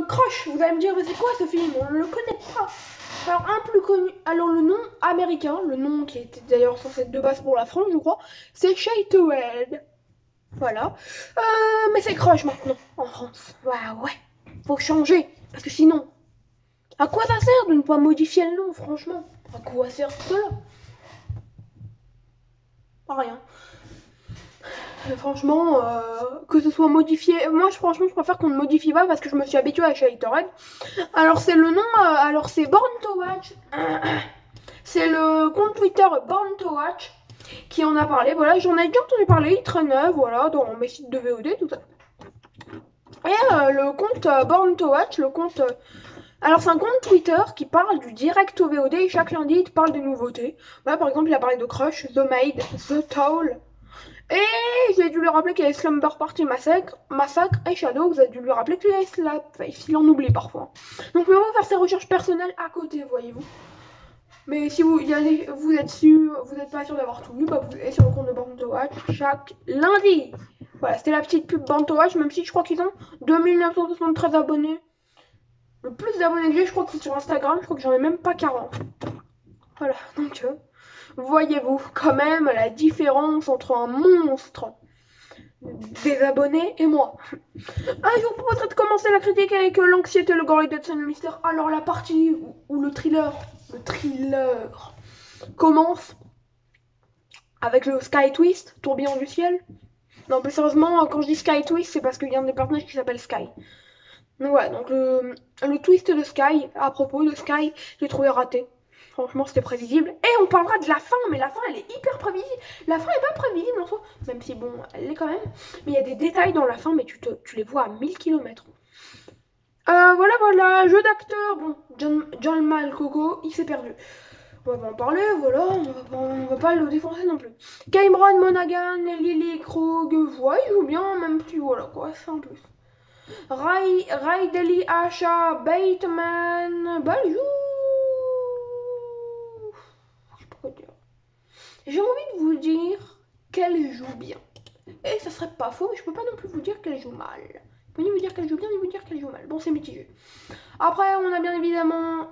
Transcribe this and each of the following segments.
Crush, vous allez me dire, mais c'est quoi ce film? On ne le connaît pas. Alors, un plus connu, alors le nom américain, le nom qui était d'ailleurs censé être de base pour la France, je crois, c'est Shattered. Voilà. Mais c'est Crush maintenant, en France. Bah ouais, faut changer. Parce que sinon, à quoi ça sert de ne pas modifier le nom, franchement? À quoi sert cela? À rien. Franchement, que ce soit modifié, moi franchement je préfère qu'on ne modifie pas parce que je me suis habituée à Shattered. Alors c'est le nom, alors c'est Born to Watch. C'est le compte Twitter Born to Watch qui en a parlé. Voilà, j'en ai déjà entendu parler, il traînait, voilà, dans mes sites de VOD, tout ça. Et le compte Born to Watch, le compte. Alors c'est un compte Twitter qui parle du direct au VOD et chaque lundi il te parle des nouveautés. Voilà, par exemple, il a parlé de Crush, The Maid, The Toll. Et j'ai dû lui rappeler qu'il y avait Slumber Party Massacre et Shadow, vous avez dû lui rappeler qu'il y avait Slapface, il en oublie parfois. Donc mieux vaut faire ses recherches personnelles à côté, voyez-vous. Mais si vous êtes sûr, vous n'êtes pas sûr d'avoir tout vu, bah vous allez sur le compte de Born to Watch chaque lundi. Voilà, c'était la petite pub Born to Watch, même si je crois qu'ils ont 2973 abonnés. Le plus d'abonnés que j'ai, je crois que c'est sur Instagram, je crois que j'en ai même pas 40. Voilà, donc voyez-vous quand même la différence entre un monstre des abonnés et moi. Je vous proposerai de commencer la critique avec l'anxiété, le gore et le mystère. Alors la partie où le thriller commence avec le Sky Twist, tourbillon du ciel. Non, plus sérieusement, quand je dis Sky Twist, c'est parce qu'il y a un des personnages qui s'appelle Sky. Donc voilà, donc le twist de Sky, à propos de Sky, j'ai trouvé raté. Franchement, c'était prévisible. Et on parlera de la fin, mais la fin, elle est hyper prévisible. La fin est pas prévisible en soi, même si bon, elle l'est quand même. Mais il y a des détails dans la fin, mais tu les vois à 1000 km. Voilà, jeu d'acteur. Bon, John Malcoco, il s'est perdu. On va pas en parler, voilà, on va pas le défoncer non plus. Cameron Monaghan, Lily Krug, ouais, il joue bien, même si voilà quoi, c'est un plus. Riley Asha Bateman, bah il joue. Je sais pas quoi dire. J'ai envie de vous dire qu'elle joue bien. Et ça serait pas faux, mais je peux pas non plus vous dire qu'elle joue mal. Je peux ni vous dire qu'elle joue bien, ni vous dire qu'elle joue mal. Bon, c'est mitigé. Après, on a bien évidemment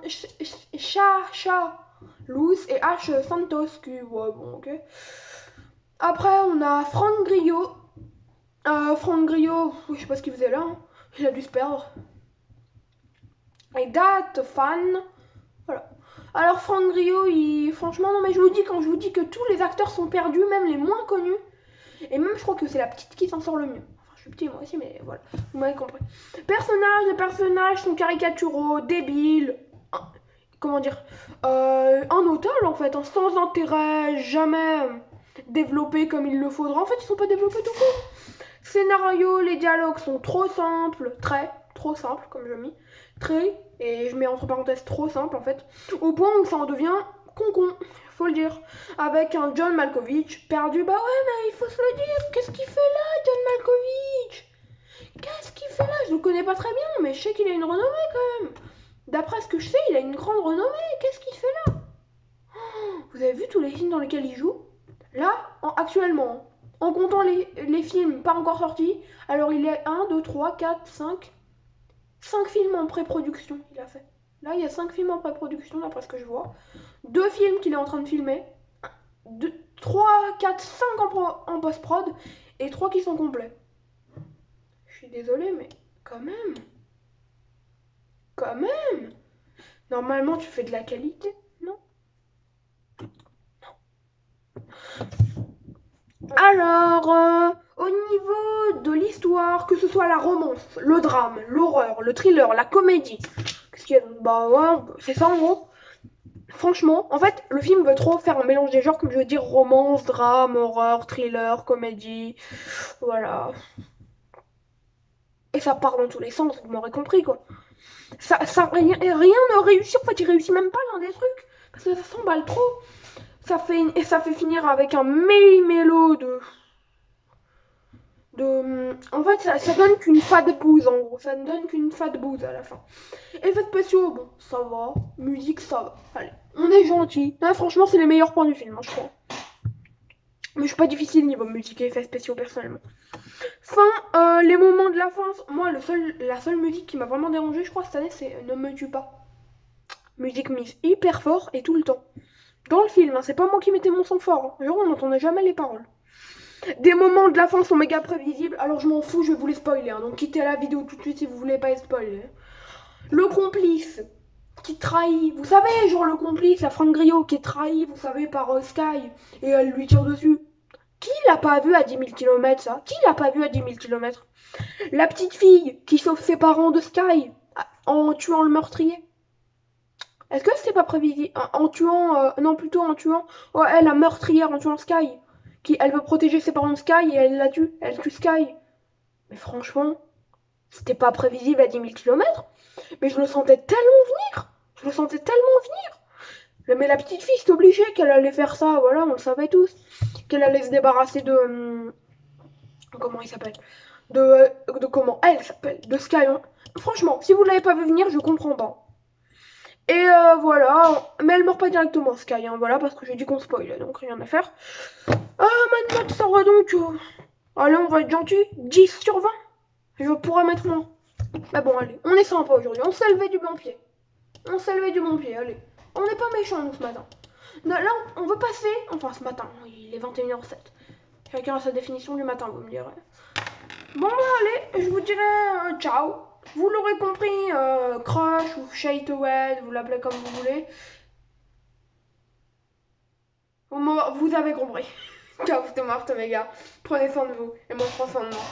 Luz et H Santos qui, ouais, bon, ok. Après, on a Franck Grillo. Franck Grillo, je sais pas ce qu'il faisait là. Hein. Il a dû se perdre. Et date fan. Voilà. Alors, Franck Grillo, franchement, non, mais je vous dis, quand je vous dis que tous les acteurs sont perdus, même les moins connus. Et même, je crois que c'est la petite qui s'en sort le mieux. Enfin, je suis petit moi aussi, mais voilà. Vous m'avez compris. Les personnages sont caricaturaux, débiles. Comment dire, un notable en fait, sans intérêt, jamais développé comme il le faudra. En fait, ils sont pas développés tout court. Scénario, les dialogues sont trop simples, trop simples comme je mis, et je mets entre parenthèses trop simple en fait, au point où ça en devient con, faut le dire. Avec un John Malkovich perdu, bah ouais, mais il faut se le dire, qu'est-ce qu'il fait là, John Malkovich? Qu'est-ce qu'il fait là? Je le connais pas très bien, mais je sais qu'il a une renommée quand même. D'après ce que je sais, il a une grande renommée. Qu'est-ce qu'il fait là? Vous avez vu tous les films dans lesquels il joue? Là, actuellement, en comptant les films pas encore sortis, alors il est 1, 2, 3, 4, 5. 5 films en pré-production, il a fait. Là, il y a 5 films en pré-production, d'après ce que je vois. 2 films qu'il est en train de filmer. 3, 4, 5 en post-prod. Et 3 qui sont complets. Je suis désolée, mais quand même. Quand même. Normalement, tu fais de la qualité, non? Alors, au niveau de l'histoire, que ce soit la romance, le drame, l'horreur, le thriller, la comédie, qu'est-ce qu'il y a? Bah ouais, c'est ça en gros. Franchement, en fait, le film veut trop faire un mélange des genres, comme je veux dire, romance, drame, horreur, thriller, comédie, voilà. Et ça part dans tous les sens, vous m'aurez compris quoi. Rien ne réussit, en fait, il réussit même pas l'un des trucs, parce que ça s'emballe trop. Ça fait finir avec un méli-mélo en fait, ça donne qu'une fade bouse en gros. Ça ne donne qu'une fade bouse à la fin. Effets spéciaux, bon, ça va. Musique, ça va. Allez, on est gentil. Là, franchement, c'est les meilleurs points du film, hein, je crois. Mais je suis pas difficile niveau musique et effets spéciaux personnellement. Fin, les moments de de la fin, moi, la seule musique qui m'a vraiment dérangé, je crois, cette année, c'est Ne me tue pas. Musique mise hyper fort et tout le temps. Dans le film, hein, c'est pas moi qui mettais mon son fort. Hein. Genre, on n'entendait jamais les paroles. Des moments de la fin sont méga prévisibles, alors je m'en fous, je vais vous les spoiler. Hein. Donc quittez la vidéo tout de suite si vous voulez pas être spoiler. Le complice qui trahit, vous savez, genre le complice, la Franck Griot qui est trahi, vous savez, par Sky, et elle lui tire dessus. Qui l'a pas vu à 10 000 km ça? Qui l'a pas vu à 10 000 km? La petite fille qui sauve ses parents de Sky en tuant le meurtrier. Est-ce que c'est pas prévisible? En tuant, non plutôt en tuant, oh, elle, la meurtrière en tuant Sky. Elle veut protéger ses parents de Sky et elle la tue. Elle tue Sky. Mais franchement, c'était pas prévisible à 10 000 km. Mais je le sentais tellement venir. Je le sentais tellement venir. Mais la petite fille, c'est obligé qu'elle allait faire ça. Voilà, on le savait tous. Qu'elle allait se débarrasser de. Comment il s'appelle de comment elle s'appelle De Sky. Hein. Franchement, si vous l'avez pas vu venir, je comprends pas. Et voilà. Mais elle meurt pas directement, Sky. Hein, voilà, parce que j'ai dit qu'on spoil. Donc rien à faire. Maintenant, ça va donc. Allez, on va être gentil. 10 sur 20. Je pourrais mettre moins. Mais bon, allez. On est sympa aujourd'hui. On s'est levé du bon pied. On s'est levé du bon pied, allez. On n'est pas méchants, nous, ce matin. Là, on veut passer. Enfin, ce matin. Il est 21h07. Chacun a sa définition du matin, vous me direz. Bon, allez. Je vous dirai ciao. Vous l'aurez compris, Crush ou Shade Away, vous l'appelez comme vous voulez. Vous avez compris. Ciao, c'était Marthe, mes gars. Prenez soin de vous. Et moi, je prends soin de moi.